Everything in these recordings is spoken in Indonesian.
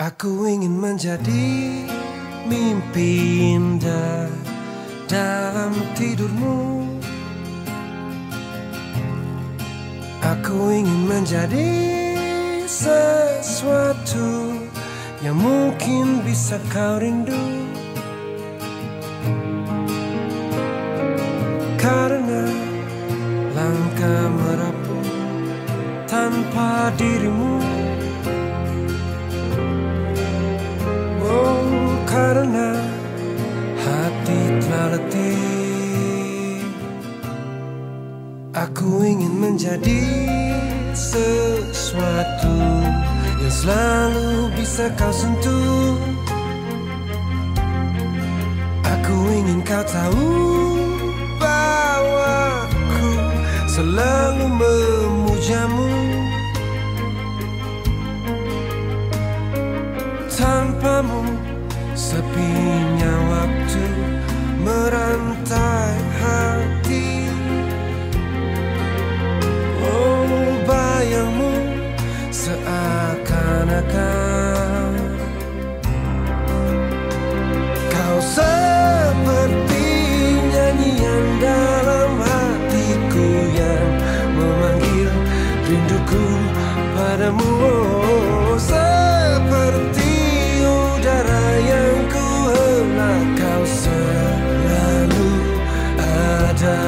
Aku ingin menjadi mimpi indah dalam tidurmu. Aku ingin menjadi sesuatu yang mungkin bisa kau rindu. Karena langkah merapuh tanpa dirimu. Oh, karena hati telah letih. Aku ingin menjadi sesuatu yang selalu bisa kau sentuh. Aku ingin kau tahu bahwa aku selalu memujamu. Tanpamu sepinya waktu merantai hati. Oh, bayangmu seakan-akan kau seperti nyanyian dalam hatiku yang memanggil rinduku padamu. Oh, seperti udara yang ku hela, kau selalu ada.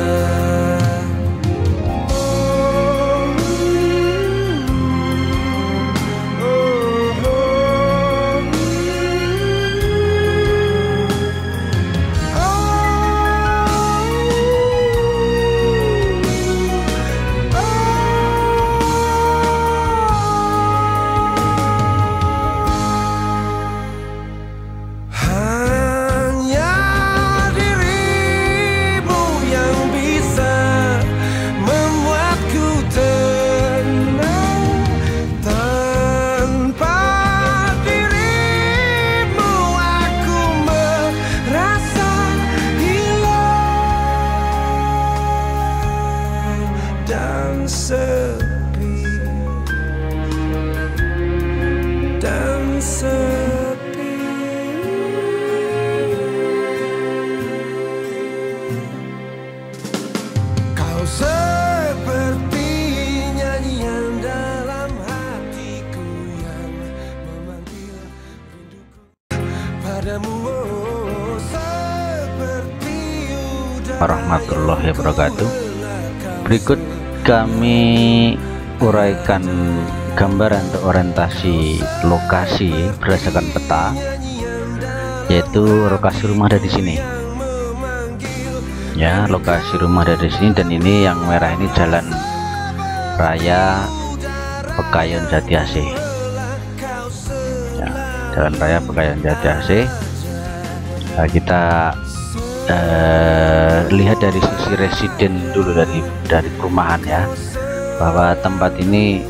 Dan sepi, dan sepi. Kau seperti nyanyian dalam hatiku yang memanggil rinduku padamu. Oh, seperti udara Warahmatullahi wabarakatuh. Berikut kami uraikan gambaran untuk orientasi lokasi berdasarkan peta, yaitu lokasi rumah ada di sini. Ya, lokasi rumah ada di sini, dan ini yang merah ini jalan raya Pekayon Jati Asih. Ya, jalan raya Pekayon Jati Asih. Nah, kita lihat dari sisi residen dulu, dari perumahan ya, bahwa tempat ini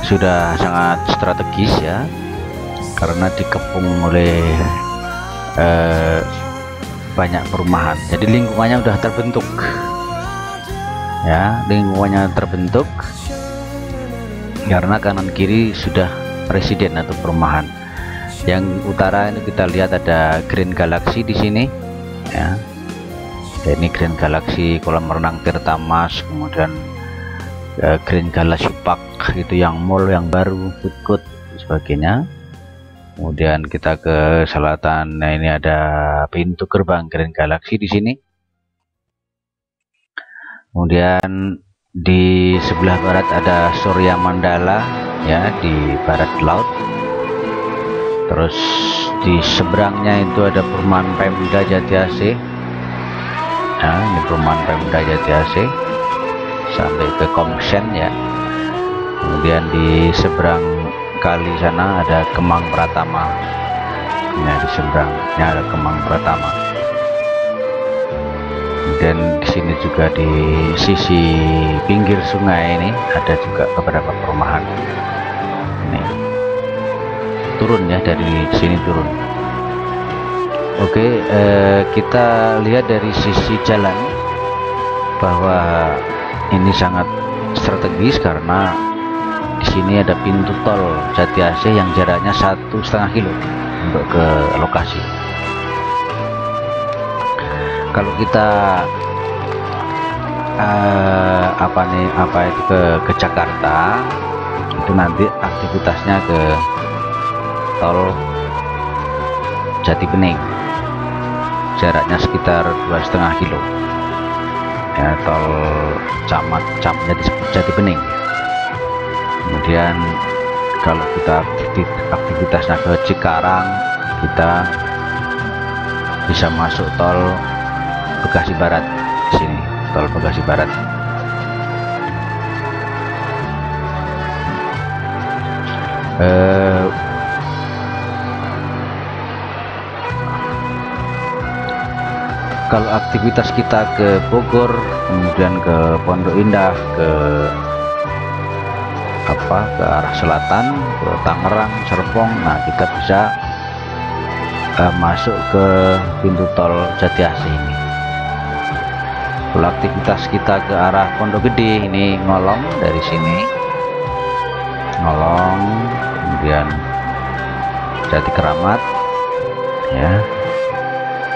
sudah sangat strategis ya, karena dikepung oleh banyak perumahan. Jadi lingkungannya sudah terbentuk ya, lingkungannya terbentuk karena kanan kiri sudah residen atau perumahan. Yang utara ini kita lihat ada Green Galaxy di sini ya. Ini Green Galaxy, kolam renang Tirta Mas, kemudian Green Galaxy Park itu yang mall yang baru, food court sebagainya. Kemudian kita ke selatan. Nah, ini ada pintu gerbang Green Galaxy di sini. Kemudian di sebelah barat ada Surya Mandala ya, di barat laut. Terus di seberangnya itu ada perumahan Pemda Jati Asih. Nah, ini perumahan Pemda Jati Asih sampai ke Komsen ya. Kemudian di seberang kali sana ada Kemang Pratama. Nah, di seberangnya ada Kemang Pratama. Dan di sini juga di sisi pinggir sungai ini ada juga beberapa perumahan. Ini turun ya, dari sini turun. Oke, kita lihat dari sisi jalan bahwa ini sangat strategis karena di sini ada pintu tol Jati Asih yang jaraknya 1,5 kilo untuk ke lokasi. Kalau kita ke Jakarta, itu nanti aktivitasnya ke tol Jati Bening, jaraknya sekitar 2,5 kilo ya, tol Jati Bening. Kemudian kalau kita aktivitasnya ke Cikarang, kita bisa masuk tol Bekasi Barat. Di sini tol Bekasi Barat. Kalau aktivitas kita ke Bogor, kemudian ke Pondok Indah, ke arah selatan, ke Tangerang, Serpong, nah kita bisa masuk ke pintu tol Jati Asih ini. Kalau aktivitas kita ke arah Pondok Gede, ini Ngolong, dari sini Ngolong, kemudian Jati Keramat ya,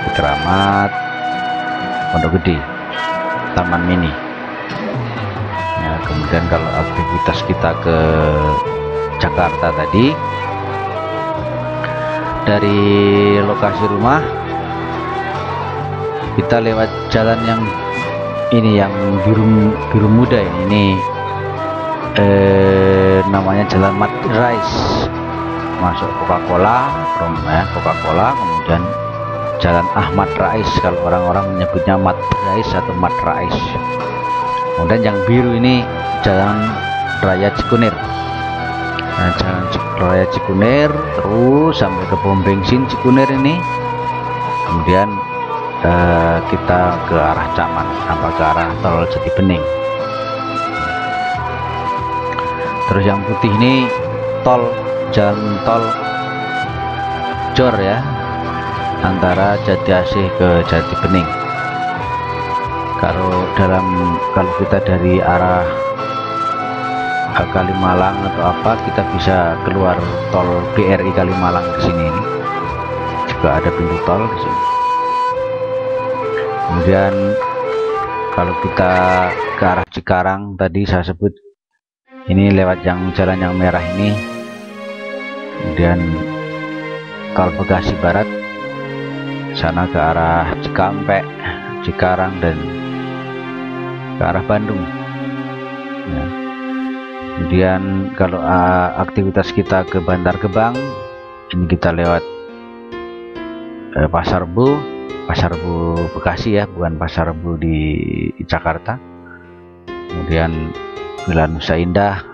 Jati Keramat, Pondok Gede, Taman Mini ya. Kemudian kalau aktivitas kita ke Jakarta tadi, dari lokasi rumah kita lewat jalan yang ini, yang biru muda ini namanya Jalan Mat Rais, masuk Coca-Cola, kemudian Jalan Ahmad Rais, kalau orang-orang menyebutnya Mat Rais atau Mat Rais. Kemudian yang biru ini Jalan Raya Cikunir. Nah, Jalan Raya Cikunir terus sampai ke pom bensin Cikunir ini. Kemudian kita ke arah Caman, ke arah tol Jati Bening. Terus yang putih ini jalan tol Jor ya, antara Jati Asih ke Jati Bening. Kalau kita dari arah Kalimalang atau kita bisa keluar tol BRI Kalimalang ke sini. Ini juga ada pintu tol di sini. Kemudian kalau kita ke arah Cikarang, tadi saya sebut ini lewat jalan yang merah ini, kemudian tol Bekasi Barat, sana ke arah Cikampek, Cikarang, dan ke arah Bandung ya. Kemudian kalau aktivitas kita ke Bantar Gebang, ini kita lewat Pasar Rebo Bekasi ya, bukan Pasar Rebo di Jakarta. Kemudian Villa Nusa Indah,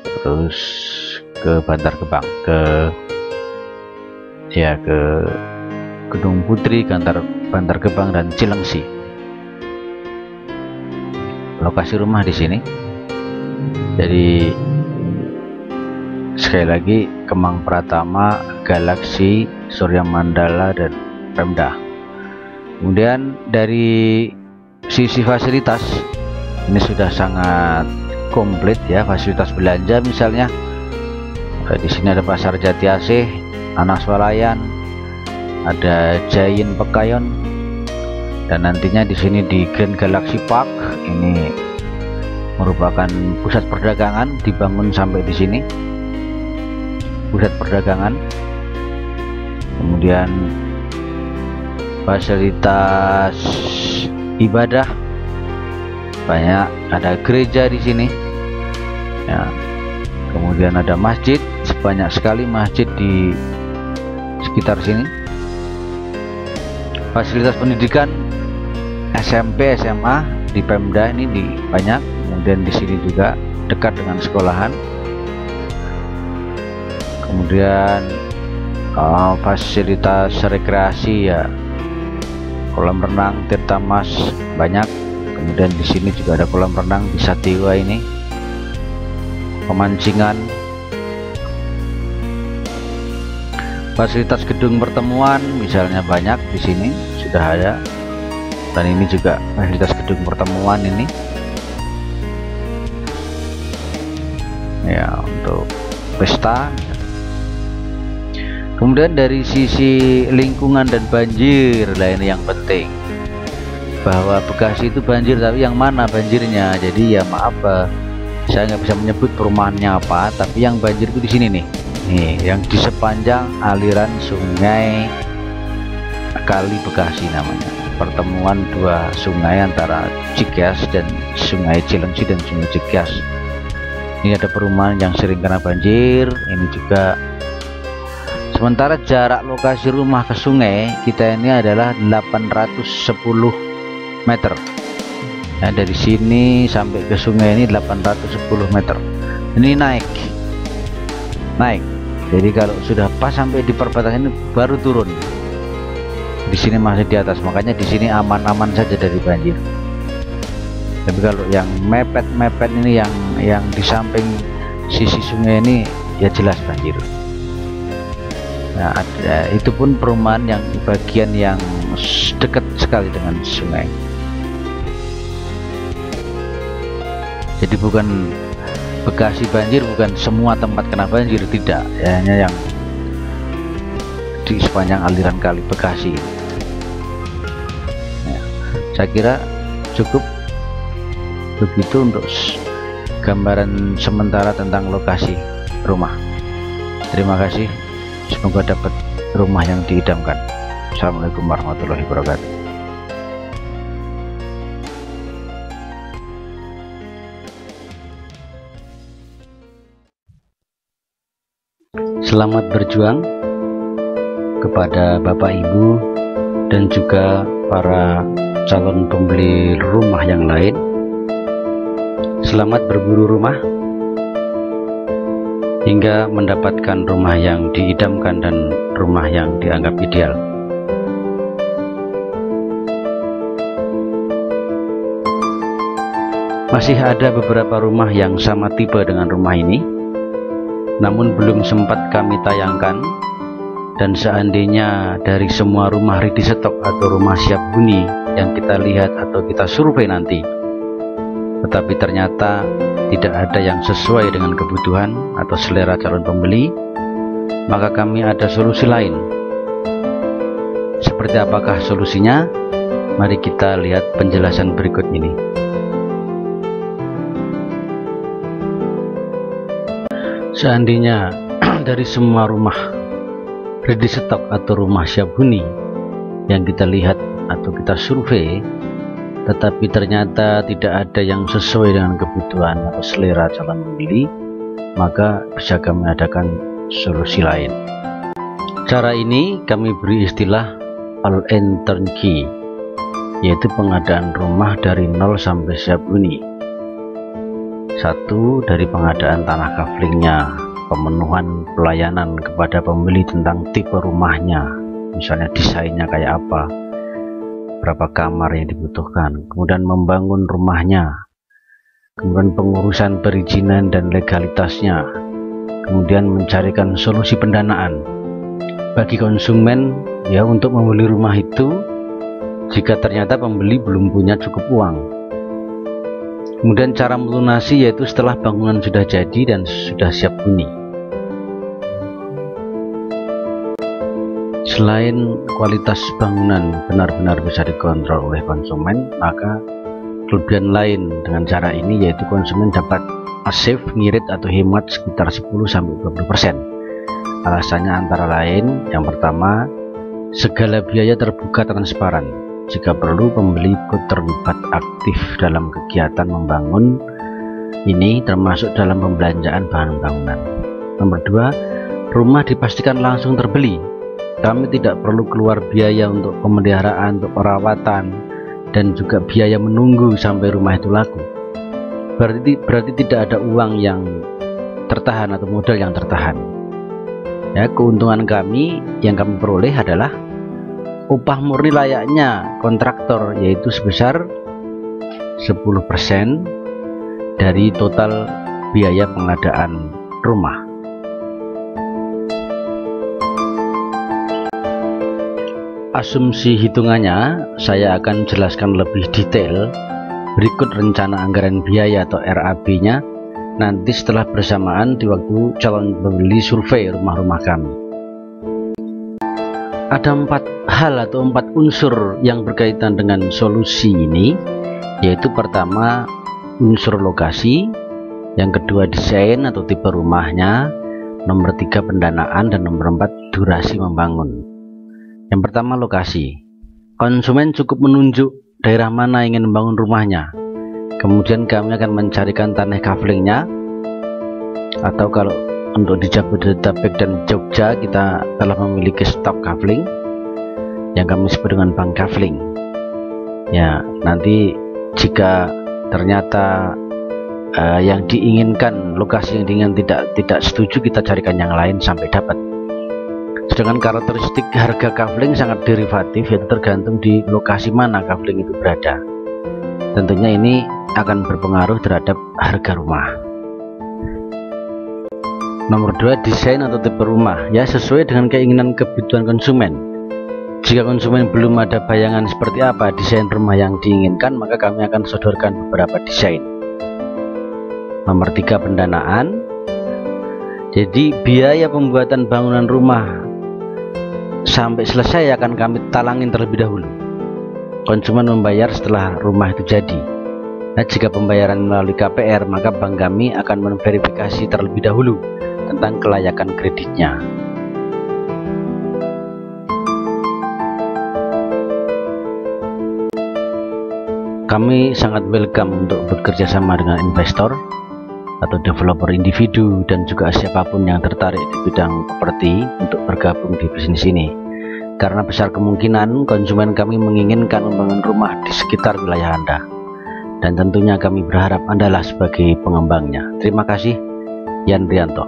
terus ke Bantar Gebang, ke Gedung Putri, Bantar Gebang, dan Cilengsi. Lokasi rumah di sini. Jadi sekali lagi, Kemang Pratama, Galaxy, Surya Mandala, dan Pemda. Kemudian dari sisi fasilitas ini sudah sangat komplit ya, fasilitas belanja misalnya. Di sini ada Pasar Jati Asih, Anas Walayan, ada Giant Pekayon, dan nantinya di sini di Grand Galaxy Park ini merupakan pusat perdagangan, dibangun sampai di sini pusat perdagangan. Kemudian fasilitas ibadah banyak, ada gereja di sini ya. Kemudian ada masjid, banyak sekali masjid di sekitar sini. Fasilitas pendidikan SMP, SMA di Pemda ini banyak. Kemudian di sini juga dekat dengan sekolahan. Kemudian fasilitas rekreasi ya, kolam renang Tirta Mas banyak. Kemudian di sini juga ada kolam renang di Sadewa ini, pemancingan. Fasilitas gedung pertemuan misalnya banyak di sini sudah ada, dan ini juga fasilitas gedung pertemuan ini. pesta. Kemudian dari sisi lingkungan dan banjir, lah ini yang penting, bahwa Bekasi itu banjir, tapi yang mana banjirnya. Jadi ya maaf, saya nggak bisa menyebut perumahannya apa, tapi yang banjir itu di sini nih, yang di sepanjang aliran sungai Kali Bekasi namanya, pertemuan dua sungai antara Cikyas dan Sungai Cilengsi dan Sungai Cikyas. Ini ada perumahan yang sering kena banjir. Ini juga, sementara jarak lokasi rumah ke sungai kita ini adalah 810 meter. Nah, dari sini sampai ke sungai ini 810 meter. Ini naik. Jadi kalau sudah pas sampai di perbatasan ini baru turun. Di sini masih di atas, makanya di sini aman-aman saja dari banjir. Tapi kalau yang mepet-mepet ini, yang di samping sisi sungai ini, ya jelas banjir. Nah, itu pun perumahan yang bagian yang dekat sekali dengan sungai. Jadi bukan Bekasi banjir, bukan semua tempat kena banjir, tidak, ya, hanya yang di sepanjang aliran Kali Bekasi. Ya, saya kira cukup begitu untuk gambaran sementara tentang lokasi rumah. Terima kasih, semoga dapat rumah yang diidamkan. Assalamualaikum warahmatullahi wabarakatuh. Selamat berjuang kepada Bapak Ibu dan juga para calon pembeli rumah yang lain. Selamat berburu rumah hingga mendapatkan rumah yang diidamkan dan rumah yang dianggap ideal. Masih ada beberapa rumah yang sama tipe dengan rumah ini, namun belum sempat kami tayangkan. Dan seandainya dari semua rumah ready stock atau rumah siap huni yang kita lihat atau kita survei nanti, tetapi ternyata tidak ada yang sesuai dengan kebutuhan atau selera calon pembeli, maka kami ada solusi lain. Seperti apakah solusinya? Mari kita lihat penjelasan berikut ini. Seandainya dari semua rumah ready stock atau rumah siap huni yang kita lihat atau kita survei, tetapi ternyata tidak ada yang sesuai dengan kebutuhan atau selera calon pembeli, maka bisa kami adakan solusi lain. Cara ini kami beri istilah all-in turnkey, yaitu pengadaan rumah dari nol sampai siap huni. Satu, dari pengadaan tanah kaflingnya, pemenuhan pelayanan kepada pembeli tentang tipe rumahnya, misalnya desainnya kayak apa, berapa kamar yang dibutuhkan, kemudian membangun rumahnya, kemudian pengurusan perizinan dan legalitasnya, kemudian mencarikan solusi pendanaan bagi konsumen ya untuk membeli rumah itu jika ternyata pembeli belum punya cukup uang. Kemudian cara melunasi yaitu setelah bangunan sudah jadi dan sudah siap huni. Selain kualitas bangunan benar-benar bisa dikontrol oleh konsumen, maka kelebihan lain dengan cara ini yaitu konsumen dapat save, ngirit atau hemat sekitar 10-20%. Alasannya antara lain, yang pertama, segala biaya terbuka transparan. Jika perlu, pembeli ikut terlibat aktif dalam kegiatan membangun ini, termasuk dalam pembelanjaan bahan bangunan. Nomor dua, rumah dipastikan langsung terbeli. Kami tidak perlu keluar biaya untuk pemeliharaan, untuk perawatan, dan juga biaya menunggu sampai rumah itu laku. Berarti tidak ada uang yang tertahan atau modal yang tertahan. Ya, keuntungan kami yang kami peroleh adalah upah murni layaknya kontraktor, yaitu sebesar 10% dari total biaya pengadaan rumah. Asumsi hitungannya saya akan jelaskan lebih detail berikut rencana anggaran biaya atau RAB-nya nanti setelah bersamaan di waktu calon pembeli survei rumah-rumah kami. Ada 4 hal atau 4 unsur yang berkaitan dengan solusi ini, yaitu pertama unsur lokasi, yang kedua desain atau tipe rumahnya, nomor 3 pendanaan, dan nomor 4 durasi membangun. Yang pertama lokasi. Konsumen cukup menunjuk daerah mana ingin membangun rumahnya, kemudian kami akan mencarikan tanah kaflingnya, atau kalau untuk di Jabodetabek dan Jogja kita telah memiliki stok kafling yang kami sebut dengan bank kafling. Ya, nanti jika ternyata yang diinginkan, lokasi yang diinginkan tidak setuju, kita carikan yang lain sampai dapat. Sedangkan karakteristik harga kafling sangat derivatif, yaitu tergantung di lokasi mana kafling itu berada. Tentunya ini akan berpengaruh terhadap harga rumah. Nomor 2, desain atau tipe rumah, ya sesuai dengan keinginan kebutuhan konsumen. Jika konsumen belum ada bayangan seperti apa desain rumah yang diinginkan, maka kami akan sodorkan beberapa desain. Nomor 3, pendanaan. Jadi biaya pembuatan bangunan rumah sampai selesai akan kami talangin terlebih dahulu. Konsumen membayar setelah rumah itu jadi. Nah, jika pembayaran melalui KPR, maka bank kami akan memverifikasi terlebih dahulu tentang kelayakan kreditnya. Kami sangat welcome untuk bekerja sama dengan investor atau developer individu dan juga siapapun yang tertarik di bidang properti untuk bergabung di bisnis ini, karena besar kemungkinan konsumen kami menginginkan membangun rumah di sekitar wilayah Anda, dan tentunya kami berharap Anda lah sebagai pengembangnya. Terima kasih, Yan Rianto.